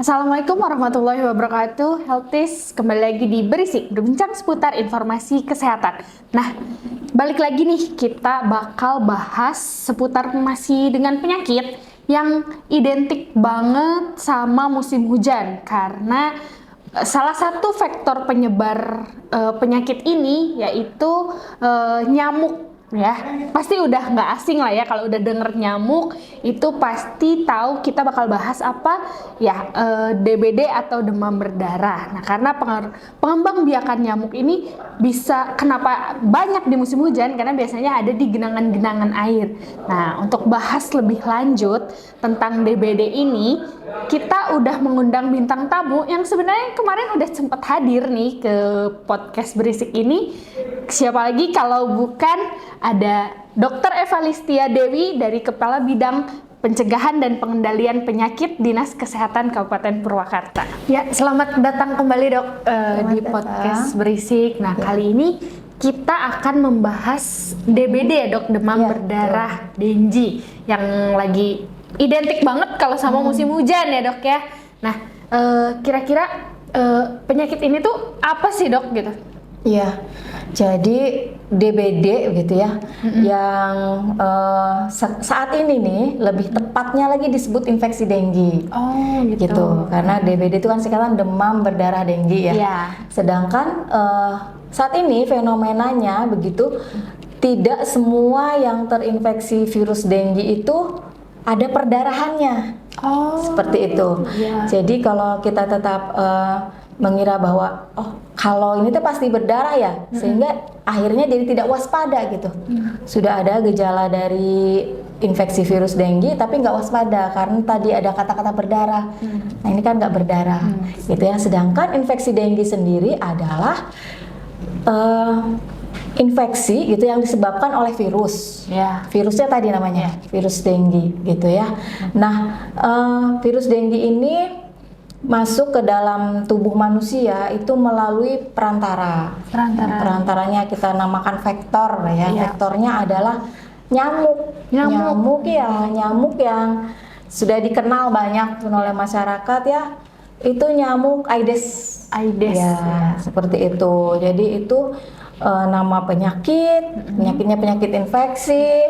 Assalamualaikum warahmatullahi wabarakatuh. Healthies kembali lagi di Berisik, berbincang seputar informasi kesehatan. Nah, balik lagi nih, kita bakal bahas seputar masih dengan penyakit yang identik banget sama musim hujan, karena salah satu faktor penyebar penyakit ini yaitu nyamuk. Ya, pasti udah nggak asing lah ya kalau udah denger nyamuk, itu pasti tahu kita bakal bahas apa ya, DBD atau demam berdarah. Nah, karena pengembangbiakan nyamuk ini bisa kenapa banyak di musim hujan, karena biasanya ada di genangan-genangan air. Nah, untuk bahas lebih lanjut tentang DBD ini, kita udah mengundang bintang tamu yang sebenarnya kemarin udah sempat hadir nih ke podcast Berisik ini. Siapa lagi kalau bukan ada Dr. Evalistia Dewi dari Kepala Bidang Pencegahan dan Pengendalian Penyakit Dinas Kesehatan Kabupaten Purwakarta. Ya, selamat datang kembali dok di podcast Berisik. Nah, kali ini kita akan membahas DBD ya dok, demam berdarah Dengue, yang lagi identik banget kalau sama musim hujan ya dok ya. Nah, kira-kira penyakit ini tuh apa sih dok gitu? Iya, jadi DBD gitu ya, yang saat ini nih lebih tepatnya lagi disebut infeksi dengue. Oh gitu. Karena DBD itu kan sekarang demam berdarah dengue ya. Iya. Sedangkan saat ini fenomenanya begitu, tidak semua yang terinfeksi virus dengue itu ada perdarahannya. Oh, seperti itu. iya. Jadi kalau kita tetap mengira bahwa kalau ini tuh pasti berdarah ya, sehingga akhirnya jadi tidak waspada gitu. Sudah ada gejala dari infeksi virus dengue tapi nggak waspada karena tadi ada kata-kata berdarah. Nah, ini kan nggak berdarah gitu ya. Sedangkan infeksi dengue sendiri adalah infeksi gitu yang disebabkan oleh virus. Ya. Virusnya tadi namanya virus dengue gitu ya. Nah, virus dengue ini masuk ke dalam tubuh manusia itu melalui perantara. Perantaranya kita namakan vektor ya. Vektornya adalah nyamuk. Nyamuk yang sudah dikenal banyak oleh masyarakat ya. Itu nyamuk Aedes. Ya, seperti itu. Jadi itu nama penyakitnya penyakit infeksi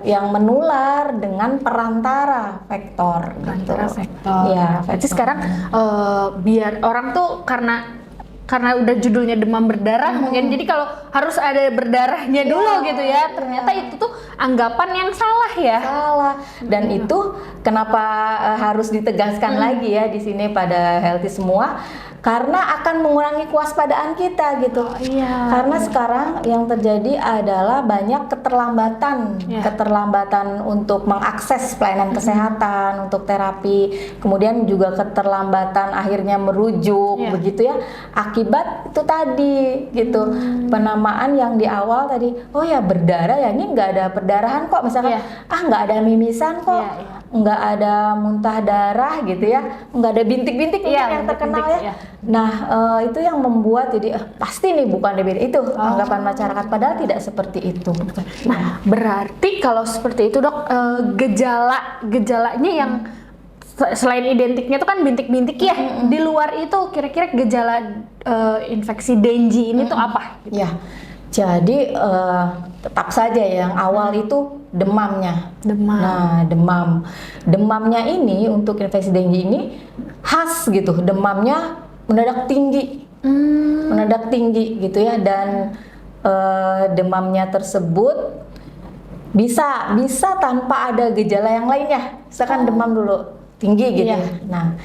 yang menular dengan perantara vektor. Ya, berarti sekarang biar orang tuh karena udah judulnya demam berdarah mungkin, jadi kalau harus ada berdarahnya dulu gitu ya. Ternyata itu tuh anggapan yang salah ya. Salah. Dan itu kenapa harus ditegaskan lagi ya di sini pada healthy semua, karena akan mengurangi kewaspadaan kita gitu. Karena sekarang yang terjadi adalah banyak keterlambatan untuk mengakses pelayanan kesehatan, untuk terapi, kemudian juga keterlambatan akhirnya merujuk begitu ya. Akibat itu tadi gitu, penamaan yang di awal tadi, oh ya berdarah ya, ini nggak ada perdarahan kok, misalkan nggak ada mimisan kok, nggak ada muntah darah gitu ya, nggak ada bintik-bintik yang terkenal ya. Nah, itu yang membuat jadi pasti nih bukan DBD, itu anggapan masyarakat, padahal tidak seperti itu. Nah, berarti kalau seperti itu dok, gejalanya yang selain identiknya itu kan bintik-bintik ya, di luar itu kira-kira gejala infeksi dengue ini tuh apa? Ya, jadi tetap saja yang awal itu demamnya. Nah, demamnya ini untuk infeksi dengue ini khas gitu, demamnya mendadak tinggi gitu ya, dan demamnya tersebut bisa tanpa ada gejala yang lainnya, misalkan demam dulu tinggi gitu ya. Nah,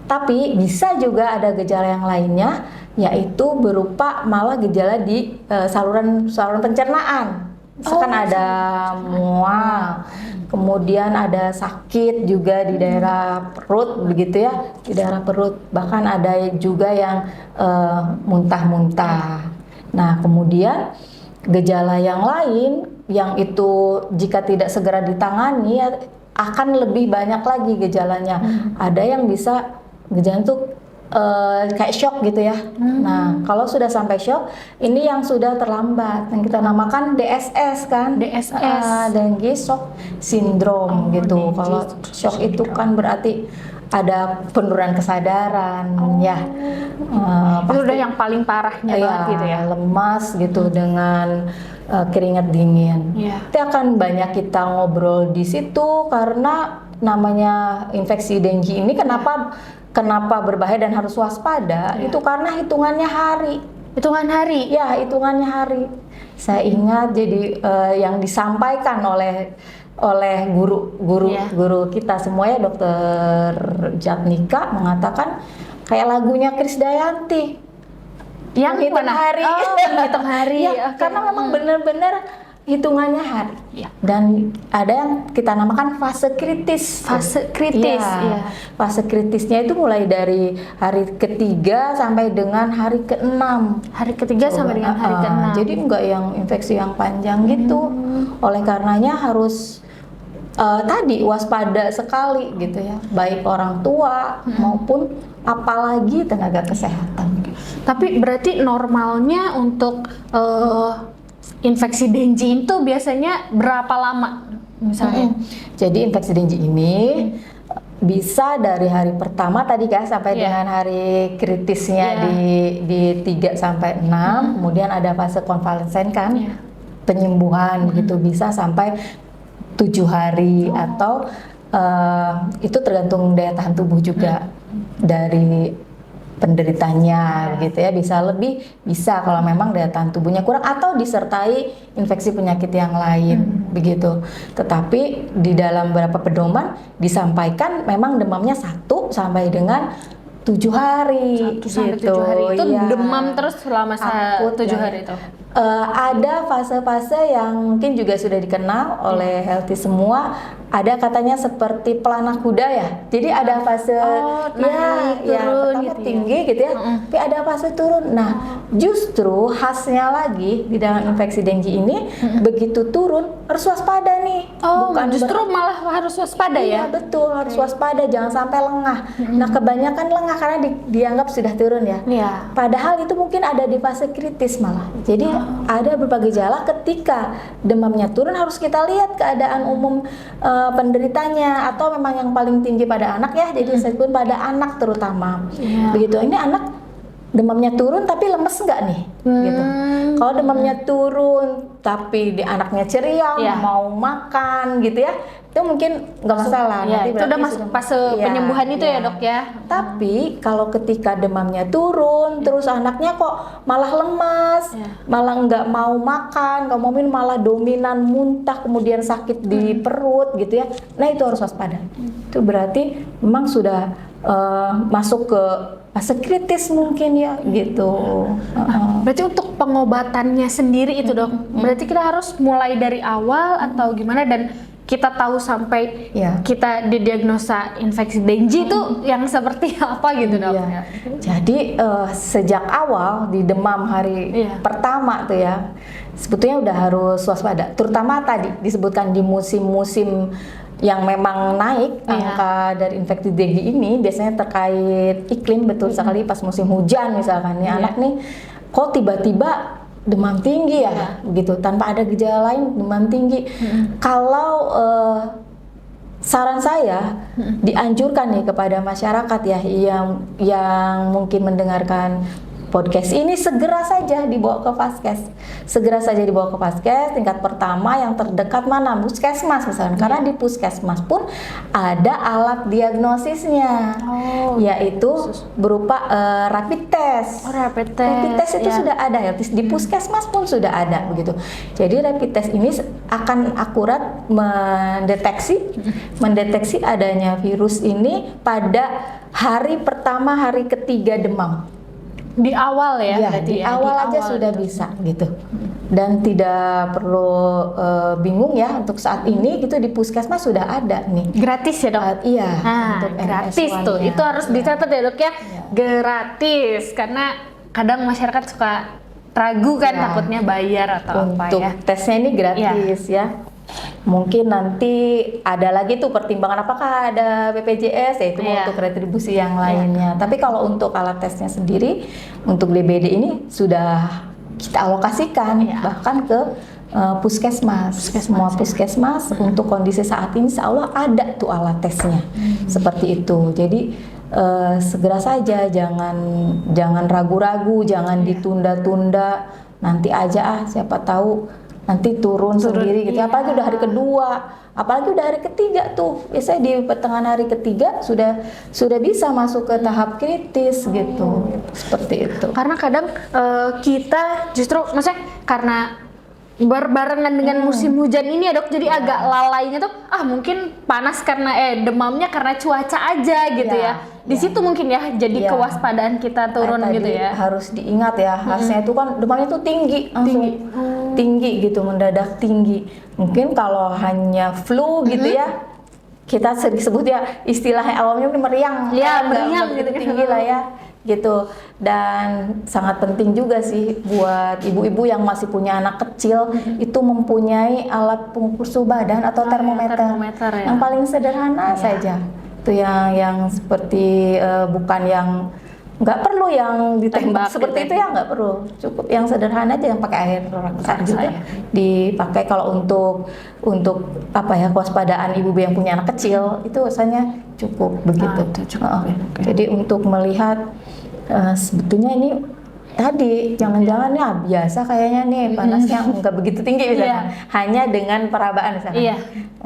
tapi bisa juga ada gejala yang lainnya, yaitu berupa malah gejala di saluran pencernaan. Misalkan ada mual, kemudian ada sakit juga di daerah perut begitu ya, di daerah perut. Bahkan ada juga yang muntah-muntah. Nah, kemudian gejala yang lain yang itu jika tidak segera ditangani akan lebih banyak lagi gejalanya. Ada yang bisa gejala itu kayak shock gitu ya. Nah, kalau sudah sampai shock, ini yang sudah terlambat, yang kita namakan DSS kan. DSS. Dengue shock syndrome gitu. Kalau shock itu kan berarti ada penurunan kesadaran, ya. Itu udah yang paling parahnya banget gitu ya. Lemas gitu dengan keringat dingin. Iya. Itu akan banyak kita ngobrol di situ karena namanya infeksi dengue ini kenapa berbahaya dan harus waspada, itu karena hitungannya hari. Hitungan hari? Ya, hitungannya hari. Saya ingat jadi yang disampaikan oleh guru kita semua ya, Dokter Jatnika mengatakan kayak lagunya Krisdayanti. Yang Menghitung mana? hari. Menghitung hari. Ya, karena memang benar-benar hitungannya hari. Ya. Dan ada yang kita namakan fase kritis. Fase kritis, iya. Fase kritisnya itu mulai dari hari ketiga sampai dengan hari keenam. Hari ketiga sampai dengan hari keenam. Jadi enggak yang infeksi yang panjang gitu. Oleh karenanya harus tadi waspada sekali gitu ya, baik orang tua maupun apalagi tenaga kesehatan. Tapi berarti normalnya untuk infeksi dengue itu biasanya berapa lama misalnya? Jadi infeksi dengue ini bisa dari hari pertama tadi kan sampai dengan hari kritisnya di 3 sampai 6, kemudian ada fase konvalesen kan, penyembuhan gitu bisa sampai 7 hari atau itu tergantung daya tahan tubuh juga dari penderitanya gitu ya, bisa lebih, bisa kalau memang daya tahan tubuhnya kurang atau disertai infeksi penyakit yang lain begitu. Tetapi di dalam beberapa pedoman disampaikan memang demamnya 1 sampai dengan 7 hari. 1 sampai gitu. 7 hari itu Ya. demam terus selama 7 hari itu. Ada fase-fase yang mungkin juga sudah dikenal oleh healthy semua. Ada katanya seperti pelana kuda ya. Jadi ada fase naik, turun pertama gitu ya. tinggi gitu ya. Tapi ada fase turun. Nah, justru khasnya lagi di dalam infeksi dengue ini begitu turun harus waspada nih. Bukan justru malah harus waspada ya. Iya, betul, harus waspada, jangan sampai lengah. Nah, kebanyakan lengah karena dianggap sudah turun ya. Iya. Padahal itu mungkin ada di fase kritis malah. Jadi ada berbagai gejala ketika demamnya turun harus kita lihat keadaan umum penderitanya atau memang yang paling tinggi pada anak ya. Jadi saya sebut pada anak terutama. Begitu. Ini anak demamnya turun tapi lemes enggak nih? Gitu. Kalau demamnya turun tapi di anaknya ceria, mau makan gitu ya, itu mungkin nggak masalah. Ya, Nanti itu udah masuk fase penyembuhan itu ya dok ya. Tapi kalau ketika demamnya turun, terus anaknya kok malah lemas, malah nggak mau makan, nggak mau minum, malah dominan muntah, kemudian sakit di perut gitu ya. Nah itu harus waspada. Itu berarti memang sudah masuk ke fase kritis mungkin ya gitu. Berarti untuk pengobatannya sendiri itu dok, berarti kita harus mulai dari awal atau gimana, dan kita tahu sampai kita didiagnosa infeksi dengue itu yang seperti apa gitu dok? Jadi sejak awal di demam hari pertama tuh ya, sebetulnya udah harus waspada. Terutama tadi disebutkan di musim-musim yang memang naik angka dari infeksi dengue ini biasanya terkait iklim, betul sekali pas musim hujan misalkan ya, anak nih kok tiba-tiba demam tinggi ya begitu tanpa ada gejala lain, demam tinggi. Kalau saran saya dianjurkan nih kepada masyarakat ya yang mungkin mendengarkan podcast ini segera saja dibawa ke Vaskes. Segera saja dibawa ke Vaskes tingkat pertama yang terdekat mana? Puskesmas misalkan. Karena di puskesmas pun ada alat diagnosisnya. Yaitu berupa rapid test. Rapid test. Rapid test itu sudah ada ya. Di puskesmas pun sudah ada begitu. Jadi rapid test ini akan akurat mendeteksi adanya virus ini pada hari pertama, hari ketiga demam. Di awal ya, di awal aja sudah bisa gitu, dan tidak perlu bingung ya untuk saat ini gitu, di puskesmas sudah ada nih. Gratis ya dok? Iya. Untuk gratis tuh, itu harus dicatat ya dok ya, gratis, karena kadang masyarakat suka ragu kan takutnya bayar atau apa ya. Untuk tesnya ini gratis ya. Mungkin nanti ada lagi tuh pertimbangan apakah ada BPJS, ya itu Iya. untuk retribusi yang lainnya. Tapi kalau untuk alat tesnya sendiri, untuk DBD ini sudah kita alokasikan bahkan ke puskesmas. Semua puskesmas untuk kondisi saat ini insya Allah ada tuh alat tesnya. Seperti itu. Jadi segera saja, jangan ragu-ragu, jangan ditunda-tunda. Nanti aja siapa tahu nanti turun sendiri gitu. Apalagi udah hari kedua, apalagi udah hari ketiga tuh. Biasanya di pertengahan hari ketiga sudah bisa masuk ke tahap kritis gitu. Seperti itu. Karena kadang kita justru maksudnya karena berbarengan dengan musim hujan ini ya dok, jadi agak lalainya tuh mungkin panas karena demamnya karena cuaca aja gitu ya. Di situ mungkin ya jadi kewaspadaan kita turun Tadi gitu ya. harus diingat ya, harusnya itu kan demamnya tuh tinggi, langsung tinggi gitu, mendadak tinggi. Mungkin kalau hanya flu gitu ya, kita sering sebut ya istilahnya awalnya meriang, meriang gitu gitu. tinggi lah ya, gitu. Dan sangat penting juga sih buat ibu-ibu yang masih punya anak kecil itu mempunyai alat pengukur suhu badan atau termometer ya. yang paling sederhana saja. Itu yang seperti bukan yang nggak perlu yang ditembak seperti itu ya, nggak perlu, cukup yang sederhana aja yang pakai air raksa juga dipakai kalau untuk apa ya, kewaspadaan ibu yang punya anak kecil itu rasanya cukup begitu. Jadi untuk melihat sebetulnya ini tadi jangan-jangan ya biasa kayaknya nih panasnya nggak begitu tinggi misalnya, hanya dengan perabaan misalnya.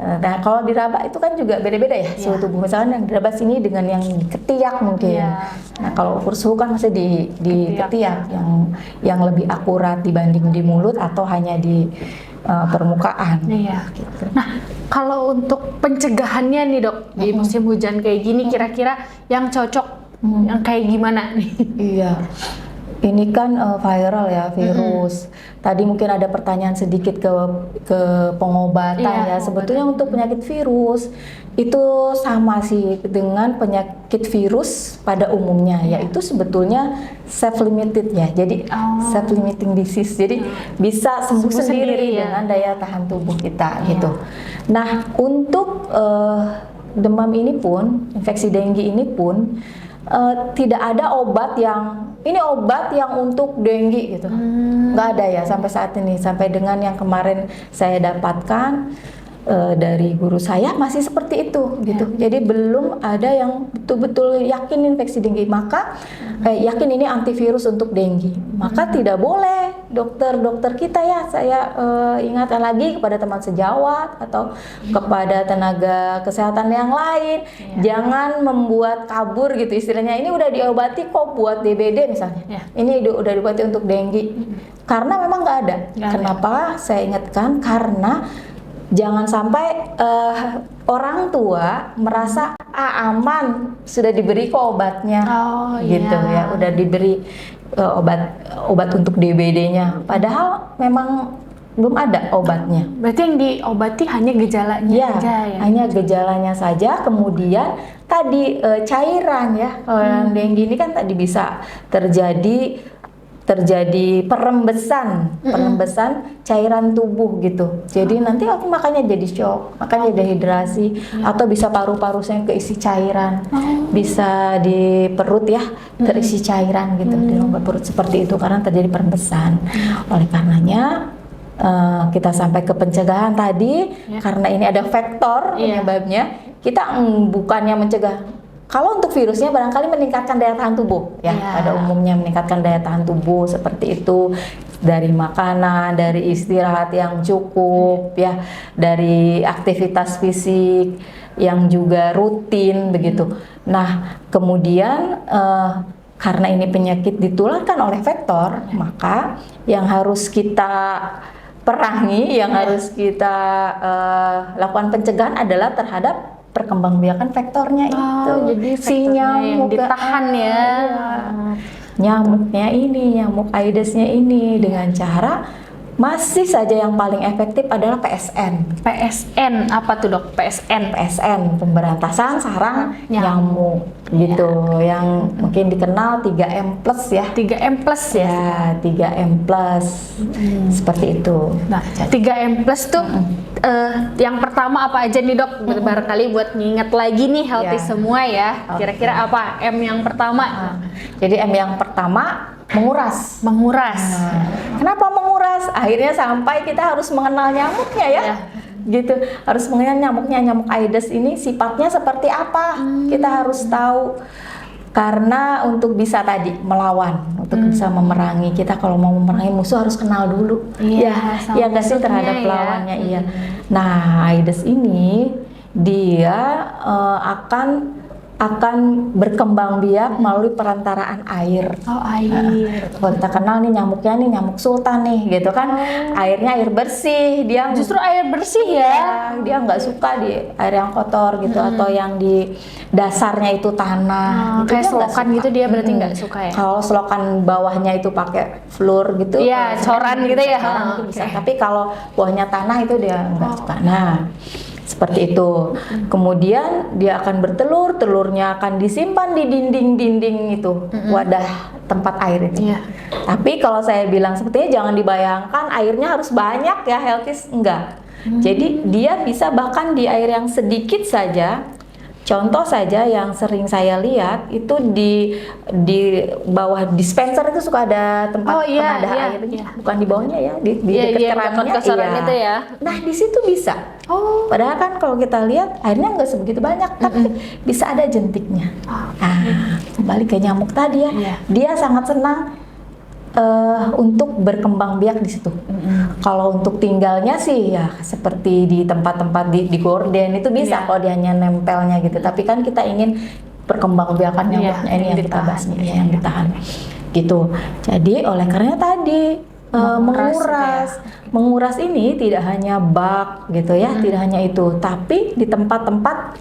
Nah kalau diraba itu kan juga beda-beda ya suhu tubuh, misalnya yang diraba sini dengan yang ketiak mungkin. Nah kalau ukur suhu kan masih di ketiak yang lebih akurat dibanding di mulut atau hanya di permukaan. Gitu. Nah kalau untuk pencegahannya nih dok di musim hujan kayak gini, kira-kira yang cocok yang kayak gimana nih? Ini kan viral ya, virus. Tadi mungkin ada pertanyaan sedikit ke pengobatan ya. Sebetulnya untuk penyakit virus itu sama sih dengan penyakit virus pada umumnya, yaitu sebetulnya self limited ya. Jadi self limiting disease. Jadi bisa sembuh sendiri dengan daya tahan tubuh kita gitu. Nah, untuk demam ini pun, infeksi dengue ini pun tidak ada obat yang untuk dengue gitu, nggak ada ya sampai saat ini, sampai dengan yang kemarin saya dapatkan dari guru saya masih seperti itu gitu. Jadi belum ada yang betul-betul yakin infeksi dengue, maka yakin ini antivirus untuk dengue, maka tidak boleh dokter kita ya, saya ingatkan lagi kepada teman sejawat atau kepada tenaga kesehatan yang lain, jangan membuat kabur gitu istilahnya, ini udah diobati kok buat DBD misalnya, ini udah diobati untuk dengue, karena memang nggak ada. Kenapa saya ingatkan? Karena jangan sampai orang tua merasa aman, sudah diberi kok obatnya, gitu ya, udah diberi obat untuk DBD-nya, padahal memang belum ada obatnya. Berarti yang diobati hanya gejalanya aja ya? Hanya gejalanya saja. Kemudian tadi cairan ya, kalau yang dengue ini kan tadi bisa terjadi perembesan cairan tubuh gitu. Jadi nanti aku makanya jadi shock, makanya dehidrasi, atau bisa paru-parunya keisi cairan, bisa di perut ya terisi cairan gitu, di lubang perut seperti itu karena terjadi perembesan. Oleh karenanya kita sampai ke pencegahan tadi, karena ini ada faktor penyebabnya, kita bukannya mencegah. Kalau untuk virusnya barangkali meningkatkan daya tahan tubuh ya, pada umumnya meningkatkan daya tahan tubuh seperti itu, dari makanan, dari istirahat yang cukup ya, dari aktivitas fisik yang juga rutin begitu. Nah, kemudian karena ini penyakit ditularkan oleh vektor, maka yang harus kita perangi, yang harus kita lakukan pencegahan adalah terhadap perkembangbiakan vektornya itu. Jadi si nyamuk yang ditahan nyamuknya ini, nyamuk Aedesnya ini, dengan cara masih saja yang paling efektif adalah PSN. PSN apa tuh dok? PSN. PSN, pemberantasan sarang Nyamuk. nyamuk gitu, yang mungkin dikenal 3M plus ya. 3M plus ya. Ya, 3M plus. Seperti itu. Nah, 3M plus tuh yang pertama apa aja nih dok? Barangkali buat nginget lagi nih healthy Ya. semua ya. Kira-kira apa M yang pertama? Jadi M yang pertama menguras. Menguras. Kenapa menguras? Akhirnya sampai kita harus mengenal nyamuknya ya. Iya. Gitu, harus mengenal nyamuknya. Nyamuk Aedes ini sifatnya seperti apa? Kita harus tahu. Karena untuk bisa tadi melawan, untuk bisa memerangi, kita kalau mau memerangi musuh harus kenal dulu. Iya, sama ya nggak sih terhadap musuhnya ya. lawannya, iya. Nah, Aedes ini dia akan berkembang biak melalui perantaraan air. Oh, air. Kalau kita kenal nih nyamuknya nih nyamuk sultan nih gitu kan, airnya air bersih, dia Justru air bersih ya. dia nggak suka di air yang kotor gitu, atau yang di dasarnya itu tanah gitu, Kayak dia nggak selokan suka. gitu dia berarti nggak suka ya. Kalau selokan bawahnya itu pakai fluor gitu, Iya, coran gitu ya. coran itu bisa. Oke. Tapi kalau bawahnya tanah itu dia nggak suka. Nah, seperti itu. Kemudian dia akan bertelur, telurnya akan disimpan di dinding-dinding itu, wadah tempat air itu. Iya. Tapi kalau saya bilang sepertinya jangan dibayangkan airnya harus banyak ya, healthy enggak. Jadi dia bisa bahkan di air yang sedikit saja. Contoh saja yang sering saya lihat itu di bawah dispenser itu suka ada tempat Oh, iya, penadah iya, airnya, iya. bukan di bawahnya ya, di Iya, dekat iya, kerannya. dekat keran iya. itu ya. Nah, di situ bisa. Oh. Padahal kan kalau kita lihat airnya nggak sebegitu banyak, tapi bisa ada jentiknya. Nah, kembali ke nyamuk tadi ya, Iya. dia sangat senang untuk berkembang biak di situ. Kalau untuk tinggalnya sih ya seperti di tempat-tempat di gorden itu bisa Iya. kalau dia hanya nempelnya gitu. Tapi kan kita ingin perkembangbiakan nyamuknya Iya, ini yang kita ditahan. bahas nih, yang ditahan. Gitu. Jadi oleh karena tadi menguras ini tidak hanya bak gitu ya, tidak hanya itu, tapi di tempat-tempat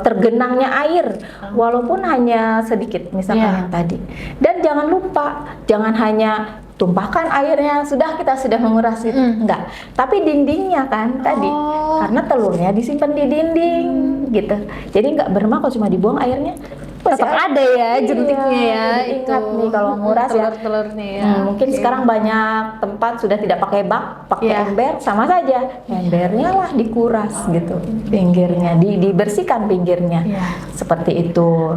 tergenangnya air walaupun hanya sedikit misalkan Iya. yang tadi. Dan jangan lupa, jangan hanya tumpahkan airnya kita sudah menguras itu, enggak, tapi dindingnya kan tadi, karena telurnya disimpan di dinding gitu, jadi nggak bermak kalau cuma dibuang airnya. Tetap ada ya jentiknya ya. Jadi ingat nih kalau nguras ya, telur-telurnya ya. mungkin sekarang banyak tempat sudah tidak pakai bak, pakai Iya. ember, sama saja. Embernya lah dikuras gitu, pinggirnya dibersihkan pinggirnya, Iya. seperti itu.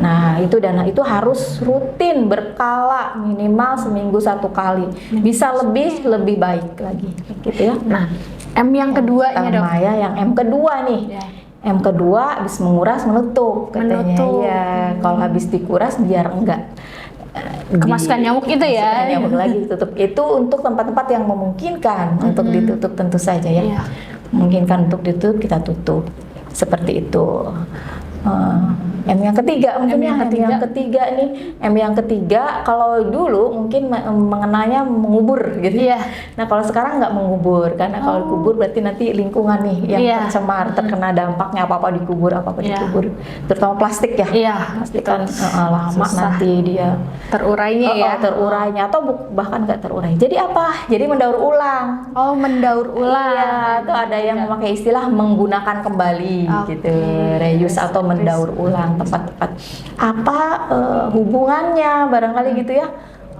Nah itu dana itu harus rutin berkala, minimal seminggu 1 kali, bisa lebih baik lagi, gitu ya. Nah, M yang keduanya dok. Pertama ya, yang M kedua nih. Ya. M kedua habis menguras menutup katanya. Menutup. Ya, kalau habis dikuras biar enggak Kemasukan nyamuk itu ya. kemasukan nyamuk lagi tutup. Itu untuk tempat-tempat yang memungkinkan untuk ditutup tentu saja ya. Iya. Memungkinkan untuk ditutup, kita tutup. Seperti itu. M yang ketiga mungkin yang ya, ketiga. M yang ketiga nih. M yang ketiga kalau dulu mungkin mengenalnya mengubur gitu. Iya. Nah kalau sekarang nggak mengubur, karena kalau dikubur berarti nanti lingkungan nih yang Iya. tercemar, terkena dampaknya, apa-apa dikubur, Iya. dikubur, terutama plastik ya. Iya. Plastik kan lama Susah. nanti dia Terurainya ya. terurainya, atau bahkan nggak terurai. Jadi apa? Jadi mendaur ulang. Oh, mendaur ulang. Iya, tuh ada yang memakai istilah menggunakan kembali Oke. gitu, reuse atau mendaur ulang tempat-tempat. Apa hubungannya barangkali gitu ya?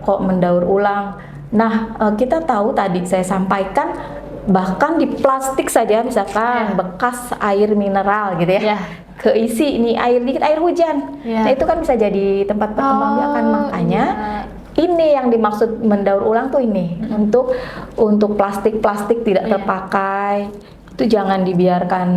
Kok mendaur ulang? Nah, kita tahu tadi saya sampaikan bahkan di plastik saja misalkan Iya. bekas air mineral gitu ya. Iya. Keisi ini air dikit air hujan. Iya. Nah, itu kan bisa jadi tempat perkembangbiakan, makanya ini yang dimaksud mendaur ulang tuh ini, untuk plastik tidak Iya. terpakai itu jangan dibiarkan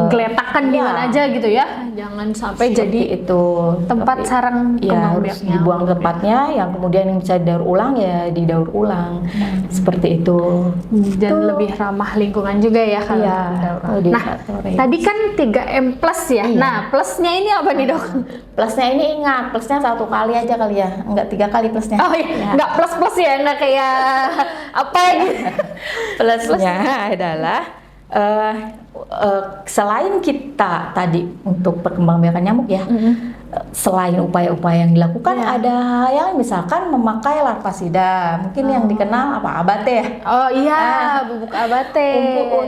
Geletakan di Iya. mana aja gitu ya. Jangan sampai seperti jadi itu tempat Tapi, sarang ya kembang harus biaknya. dibuang ke tempatnya, yang kemudian yang bisa didaur ulang ya didaur ulang, seperti itu. Dan Tuh. lebih ramah lingkungan juga ya kalau Iya, didaur ulang. kalau di- Nah, reuse. tadi kan 3M plus ya. Iya. Nah, plusnya ini apa nih dok? Plusnya ini ingat, plusnya 1 kali aja kali ya, enggak 3 kali plusnya. Oh iya, Ya. nggak plus ya, nggak kayak apa gitu. Plusnya adalah selain kita tadi untuk perkembangbiakan nyamuk ya, selain upaya-upaya yang dilakukan Iya. ada yang misalkan memakai larvasida, mungkin yang dikenal apa abate ya. Oh iya, bubuk abate.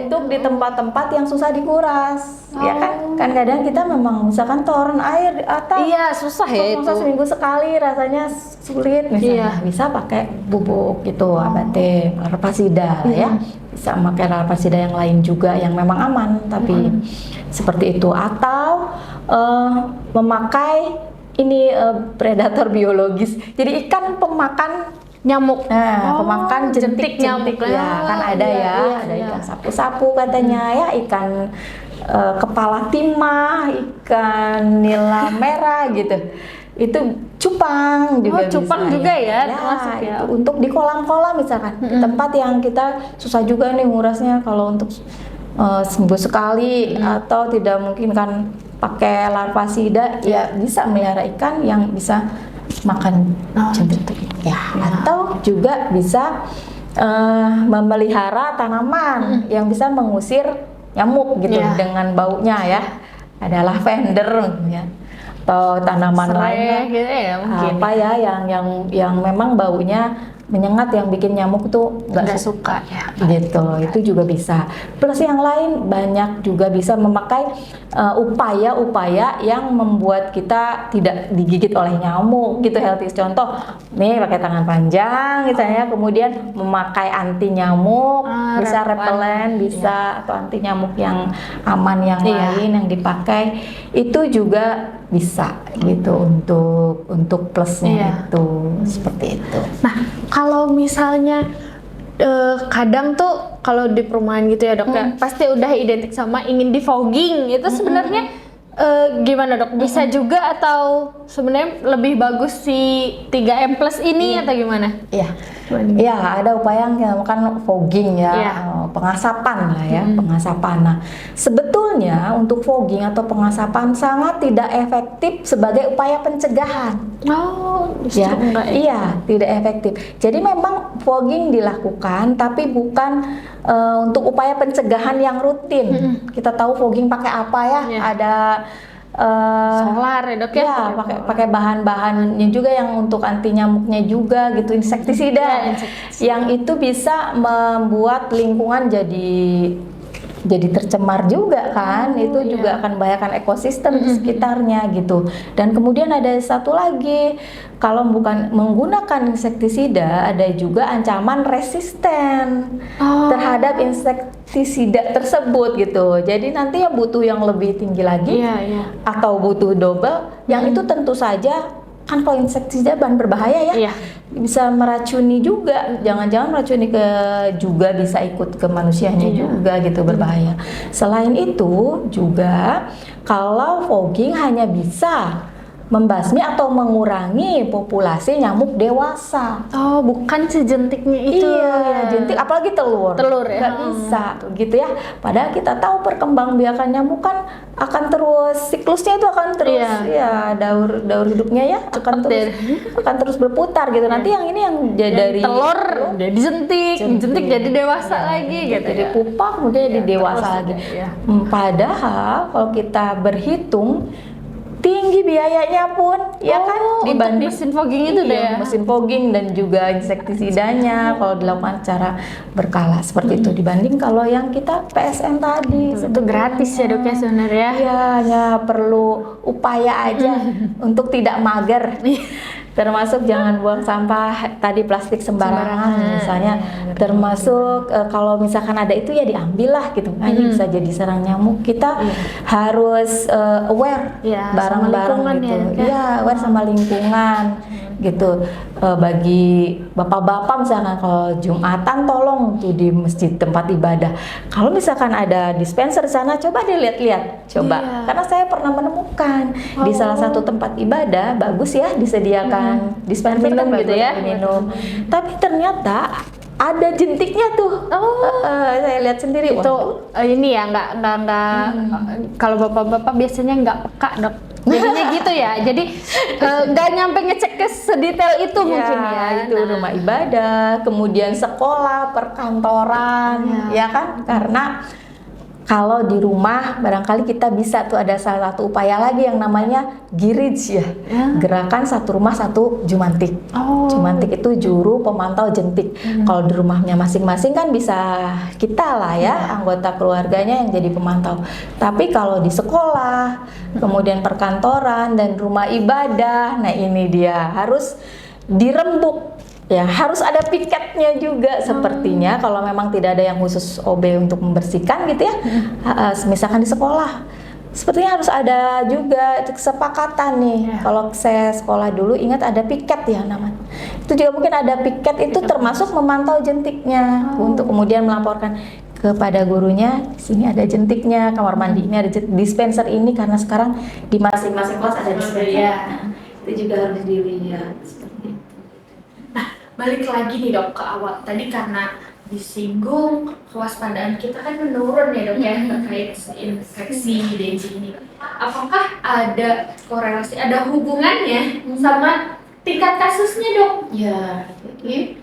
Untuk di tempat-tempat yang susah dikuras, ya kan? Kan kadang kita memang misalkan toren air di atas, Iya, susah ya masa itu. seminggu sekali rasanya sulit misalnya, Iya. bisa pakai bubuk gitu abate, larvasida ya. Bisa pakai larvasida yang lain juga yang memang aman, tapi seperti itu, atau memakai ini predator biologis. Jadi ikan pemakan Nyamuk. Nah, pemakan jentik nyamuk. ya, kan ada Iya, ya, iya, ada iya. ikan sapu-sapu katanya ya, ikan kepala timah, ikan nila merah gitu. Itu cupang juga cupang bisa, juga ya, termasuk ya. itu untuk di kolam-kolam misalkan, di tempat yang kita susah juga nih ngurasnya kalau untuk seminggu sekali atau tidak mungkin kan pakai larvasida, ya bisa melihara ikan yang bisa makan jentik ya, atau juga bisa memelihara tanaman yang bisa mengusir nyamuk gitu dengan baunya ya, ada lavender ya, atau tanaman Serai lainnya gitu ya mungkin. apa ya yang memang baunya menyengat yang bikin nyamuk tuh Nggak suka ya. gitu, itu juga bisa. Plus yang lain banyak juga bisa memakai upaya-upaya yang membuat kita tidak digigit oleh nyamuk gitu, healthy. Contoh nih pakai tangan panjang misalnya, kemudian memakai anti nyamuk, bisa repelen, bisa atau anti nyamuk yang aman yang lain yang dipakai, itu juga bisa gitu untuk plusnya itu seperti itu. Nah, kalau misalnya kadang tuh kalau di perumahan gitu ya dok ya, pasti udah identik sama ingin di fogging. Itu sebenarnya gimana dok? Bisa juga atau sebenarnya lebih bagus si 3M plus ini atau gimana? Iya, ya ada upaya yang dinamakan fogging ya, Iya. pengasapan lah ya, pengasapan. Nah, sebetulnya untuk fogging atau pengasapan sangat tidak efektif sebagai upaya pencegahan. Oh, justru Ya, enggak ya? iya, tidak efektif. Jadi memang fogging dilakukan, tapi bukan untuk upaya pencegahan yang rutin. Kita tahu fogging pakai apa ya? Iya. Ada Solar ya dok ya? ya, pakai bahan-bahannya juga yang untuk anti nyamuknya juga gitu, insektisida. Ya, insektisida. Yang itu bisa membuat lingkungan jadi tercemar juga kan, itu juga akan membahayakan ekosistem di sekitarnya gitu. Dan kemudian ada satu lagi, kalau bukan menggunakan insektisida, ada juga ancaman resisten terhadap insektisida tersebut gitu. Jadi nanti yang butuh yang lebih tinggi lagi atau butuh double, yang itu tentu saja kan kalau insektisida bahan berbahaya ya. Bisa meracuni juga, jangan-jangan meracuni juga bisa ikut ke manusianya juga gitu, berbahaya. Selain itu juga kalau fogging hanya bisa membasmi atau mengurangi populasi nyamuk dewasa. Oh, bukan sejentiknya itu. Iya, jentik apalagi telur. Telur ya. Nggak bisa gitu ya. Padahal kita tahu perkembangbiakan nyamuk kan akan terus, siklusnya itu akan terus ya, daur hidupnya ya akan terus berputar gitu. Nanti yang ini yang dari telur jadi jentik jadi dewasa lagi gitu. Jadi pupa kemudian jadi dewasa lagi. Padahal kalau kita berhitung tinggi biayanya pun ya kan dibanding mesin fogging itu deh. Mesin fogging dan juga insektisidanya kalau dilakukan secara berkala seperti itu, dibanding kalau yang kita PSN tadi Itu gratis ya dok ya sebenarnya. Iya, hanya perlu upaya aja untuk tidak mager. Termasuk jangan buang sampah tadi plastik sembarangan misalnya, termasuk kalau misalkan ada itu ya diambil lah gitu. Nah, ini bisa jadi sarang nyamuk. Kita harus aware bareng-bareng gitu. Iya, aware sama lingkungan gitu. Bagi bapak-bapak misalkan kalau Jumatan tolong tuh di masjid tempat ibadah. Kalau misalkan ada dispenser di sana, coba dilihat-lihat, coba. Karena saya pernah menemukan di salah satu tempat ibadah bagus ya disediakan dispenser minum kan gitu bagus ya. Minum. Tapi ternyata ada jentiknya tuh. Saya lihat sendiri. Itu ini ya nggak kalau bapak-bapak biasanya nggak peka dok. Jadinya gitu ya. Jadi nggak nyampe ngecek ke sedetail itu mungkin ya. Itu rumah ibadah, kemudian sekolah, perkantoran, ya kan? Karena kalau di rumah barangkali kita bisa tuh ada salah satu upaya lagi yang namanya GIRIJ ya. Gerakan satu rumah satu jumantik. Jumantik itu juru pemantau jentik. Kalau di rumahnya masing-masing kan bisa kita lah ya, anggota keluarganya yang jadi pemantau. Tapi kalau di sekolah, kemudian perkantoran dan rumah ibadah, nah ini dia harus dirembuk. Ya, harus ada piketnya juga sepertinya kalau memang tidak ada yang khusus OB untuk membersihkan gitu ya. Misalkan di sekolah. Sepertinya harus ada juga kesepakatan nih. Kalau saya sekolah dulu ingat ada piket ya namanya. Itu juga mungkin ada piket itu termasuk memantau jentiknya untuk kemudian melaporkan kepada gurunya, di sini ada jentiknya, kamar mandi ini ada dispenser ini karena sekarang di masing-masing kelas ada dispenser. Itu juga harus dilihat. Balik lagi nih dok ke awal tadi karena disinggung kewaspadaan kita kan menurun ya dok ya terkait infeksi Dengue ini. Apakah ada korelasi, ada hubungannya sama tingkat kasusnya dok? Ya, jadi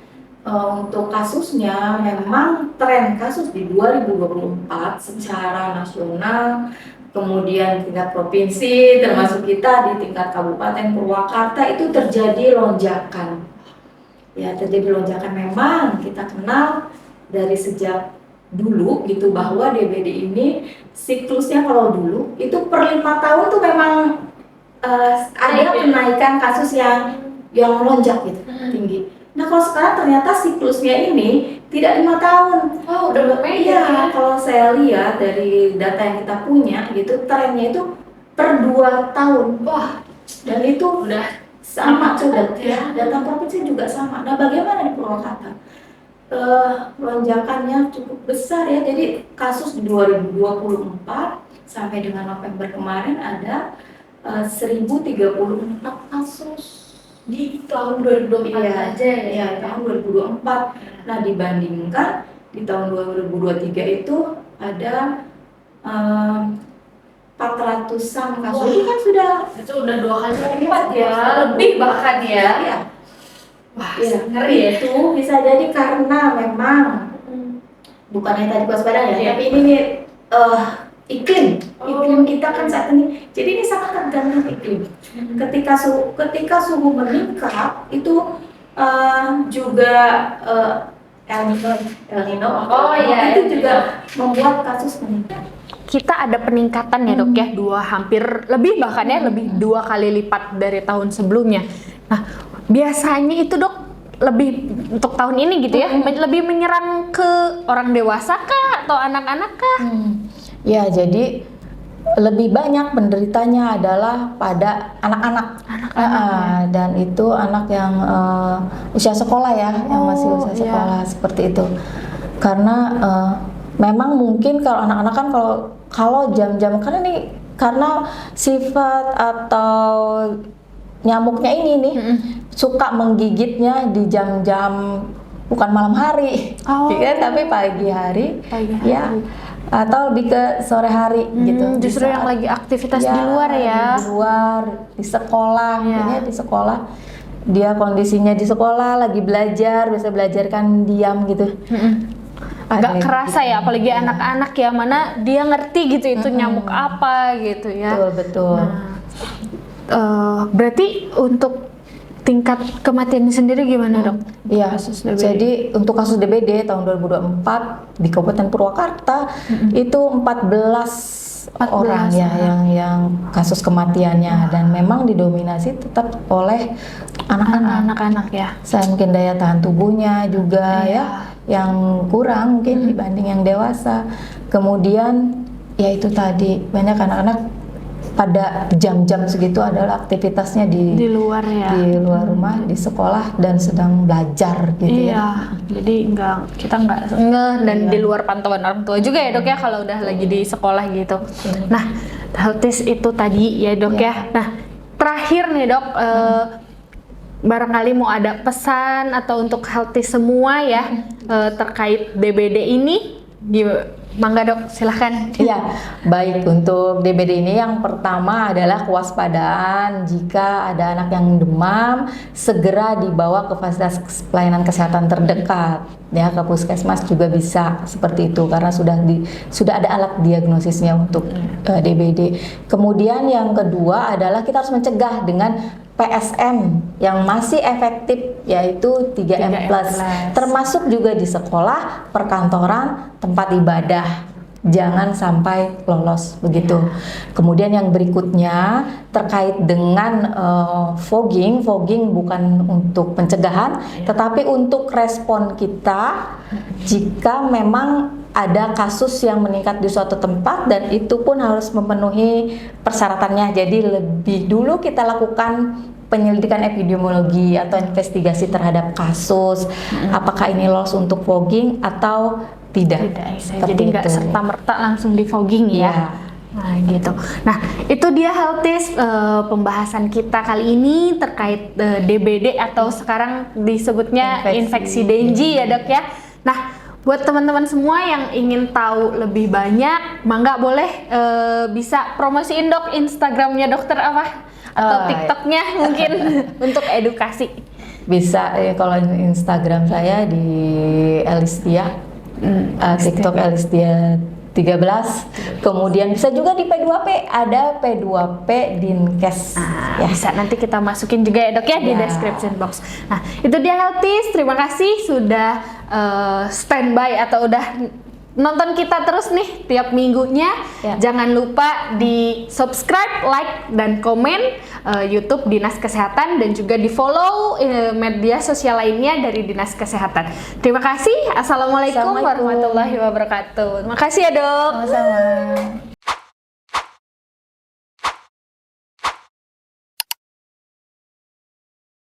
untuk kasusnya memang tren kasus di 2024 secara nasional, kemudian tingkat provinsi termasuk kita di tingkat Kabupaten Purwakarta itu terjadi lonjakan. Ya, terjadi lonjakan. Memang kita kenal dari sejak dulu gitu bahwa DBD ini siklusnya kalau dulu itu per 5 tahun tuh memang ada kenaikan kasus yang lonjak gitu, tinggi. Nah, kalau sekarang ternyata siklusnya ini tidak 5 tahun. Oh, udah berbeda. Iya, kalau saya lihat dari data yang kita punya gitu, trennya itu per 2 tahun. Wah, dan itu udah sama sudah ya, data provinsi juga sama. Nah, bagaimana di Purwakarta? Lonjakannya cukup besar ya. Jadi kasus di 2024 sampai dengan November kemarin ada 1034 kasus di tahun 2024 aja ya. Ya, tahun 2024. Nah, dibandingkan di tahun 2023 itu ada 400-an kasus. Itu kan itu udah 2 kali lipat ya, lebih bahkan ya. Iya. Wah, Ya, ngeri ya. itu bisa jadi karena memang bukannya tadi kewaspadaan ya, tapi ini nih iklim kita kan saat ini. Jadi ini sangat tergantung iklim. Ketika suhu meningkat itu juga El Nino itu juga membuat kasus meningkat. Kita ada peningkatan ya dok ya, hampir lebih bahkan ya, lebih 2 kali lipat dari tahun sebelumnya. Nah, biasanya itu dok lebih untuk tahun ini gitu ya, lebih menyerang ke orang dewasa kah atau anak-anak kah? Ya, jadi lebih banyak penderitanya adalah pada anak-anak. Dan itu anak yang usia sekolah ya, yang masih usia sekolah seperti itu. Karena memang mungkin kalau anak-anak kan kalau jam-jam karena sifat atau nyamuknya ini nih suka menggigitnya di jam-jam bukan malam hari, tapi pagi hari. Ya, atau lebih ke sore hari gitu. Justru yang lagi aktivitas di luar ya. Di luar, di sekolah, di sekolah. Dia kondisinya di sekolah lagi belajar, bisa belajar kan diam gitu. Nggak kerasa ya, apalagi anak-anak ya, mana dia ngerti gitu itu nyamuk apa gitu ya. Betul. Berarti untuk tingkat kematian sendiri gimana dok? Iya, jadi untuk kasus DBD tahun 2024 di Kabupaten Purwakarta itu 14 orang ya yang kasus kematiannya, dan memang didominasi tetap oleh anak-anak ya. Saya mungkin daya tahan tubuhnya juga ya yang kurang mungkin dibanding yang dewasa. Kemudian ya itu tadi banyak anak-anak pada jam-jam segitu adalah aktivitasnya di luar ya, di luar rumah, di sekolah dan sedang belajar gitu ya. Jadi kita nggak ngeh dan di luar pantauan orang tua juga ya dok ya kalau udah lagi di sekolah gitu. Nah, healthies itu tadi ya dok ya. Nah, terakhir nih dok, barangkali mau ada pesan atau untuk healthies semua ya terkait DBD ini Mangga dok, silahkan. Iya, baik. Untuk DBD ini yang pertama adalah kewaspadaan. Jika ada anak yang demam, segera dibawa ke fasilitas pelayanan kesehatan terdekat. Ya, ke puskesmas juga bisa seperti itu karena sudah ada alat diagnosisnya untuk DBD. Kemudian yang kedua adalah kita harus mencegah dengan PSM yang masih efektif, yaitu 3M+, termasuk juga di sekolah, perkantoran, tempat ibadah. Jangan sampai lolos begitu. Kemudian yang berikutnya terkait dengan fogging bukan untuk pencegahan, tetapi untuk respon kita jika memang ada kasus yang meningkat di suatu tempat dan itu pun harus memenuhi persyaratannya. Jadi lebih dulu kita lakukan penyelidikan epidemiologi atau investigasi terhadap kasus, apakah ini lolos untuk fogging atau tidak. Jadi nggak serta-merta langsung di fogging ya. Nah gitu. Nah itu dia Healthies, pembahasan kita kali ini terkait DBD atau sekarang disebutnya infeksi dengue ya dok ya. Nah buat teman-teman semua yang ingin tahu lebih banyak, mangga boleh bisa promosiin dok Instagramnya dokter apa? Atau TikToknya mungkin untuk edukasi. Bisa kalau Instagram saya di Elistia. TikTok Elistia 13. Kemudian bisa juga di P2P, ada P2P Dinkes. Ya. Bisa nanti kita masukin juga ya dok ya di description box. Nah itu dia Healthies, terima kasih sudah standby atau udah nonton kita terus nih tiap minggunya. Jangan lupa di subscribe, like, dan komen YouTube Dinas Kesehatan dan juga di follow media sosial lainnya dari Dinas Kesehatan. Terima kasih. Assalamualaikum warahmatullahi wabarakatuh. Terima kasih ya dok. Sama-sama.